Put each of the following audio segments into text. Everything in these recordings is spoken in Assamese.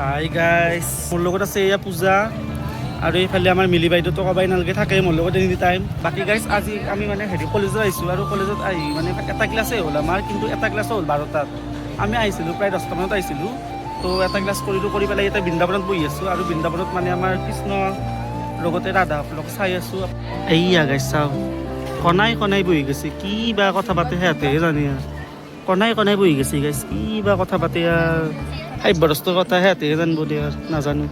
হাই গাইস, মোৰ লগত আছে এয়া পূজা আৰু এইফালে আমাৰ মিলি বাইদেউতো কবাই নালাগে থাকে মোৰ লগত এনি টাইম। বাকী গাইস আজি আমি মানে কলেজত আহিছোঁ আৰু কলেজত আহি মানে এটা ক্লাছেই হ'ল আমাৰ, কিন্তু এটা ক্লাছো হ'ল 12টাত। আমি আহিছিলোঁ প্ৰায় 10টা মানত আহিছিলোঁ। তো এটা ক্লাছ কৰি পেলাই এতিয়া বৃন্দাবনত বহি আছোঁ আৰু বৃন্দাবনত মানে আমাৰ কৃষ্ণ লগতে ৰাধাসকলক চাই আছোঁ। এইয়া গাইছ চাওঁ, কণাই কণাই বহি গৈছে, কি বা কথা পাতে সিহঁতেহে জানে আৰু। কণাই কণাই বহি গৈছে গাইছ, কি বা কথা পাতে আৰু সাব্যস্তৰ কথা সিহঁতেহে জানিব দিয়ে আৰু নাজানো।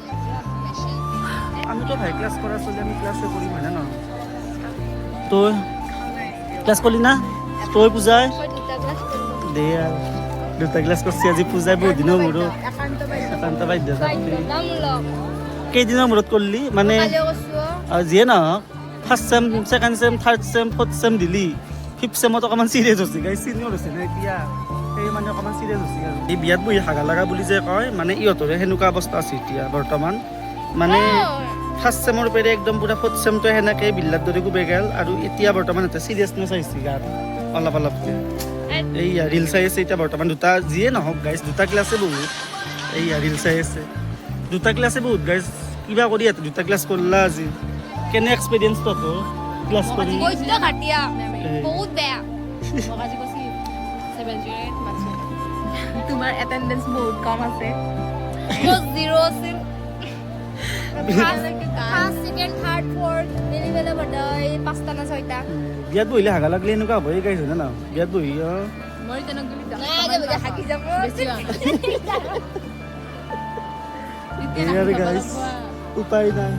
আমিতো ভাই ক্লাছ কৰা চলি আমি ক্লাছে কৰিম হয় ন? তই ক্লাছ কৰিলি না? তই পূজাই দে আৰু দুটা ক্লাছ কৰিছে আজি পূজাই বহুত দিনৰ মূৰত। একান্ত বাধ্য কেইদিনৰ মূৰত কৰিলি মানে যিয়ে নহওক, first sem, second sem, third sem, fourth sem দিলি, ফিফ্থ চেমত অকণমান চিৰিয়াছ হৈছে গাই, চিনিয়ৰ হৈছে না এতিয়া, সেই মানে অকণমান চিৰিয়াছ হৈছে আৰু এই বিয়াত বহি হাগা লগা বুলি যে কয়, মানে ইহঁতৰে সেনেকুৱা অৱস্থা আছে এতিয়া বৰ্তমান। মানে ফাৰ্ষ্ট চেমৰ পেৰে একদম পুৰা ফৰ্থ চেমটো সেনেকৈ বিল্লাৰ দৰে কোবে গ'ল আৰু এতিয়া বৰ্তমান এটা চিৰিয়াছনেছ আহিছে গাত অলপ অলপকৈ। এইয়া ৰিল চাই আছে এতিয়া বৰ্তমান, দুটা যিয়ে নহওক গাইজ, দুটা ক্লাছে বহুত। এইয়া ৰিল চাই আছে, দুটা ক্লাছে বহুত গাইজ, কিবা কৰি ইয়াতে দুটা ক্লাছ কৰিলা আজি, কেনে এক্সপিৰিয়েঞ্চ তহঁতৰ ক্লাছ কৰি? বহুত বেয়া। তোমাৰ এটেনডেন্স বহুত কম আছে। জিৰ' আছিল। বিয়াত বহিলে হাগা লাগিলে এনেকুৱা হ'বই গাইছ হয় না? বিয়াত বহি উপায় নাই।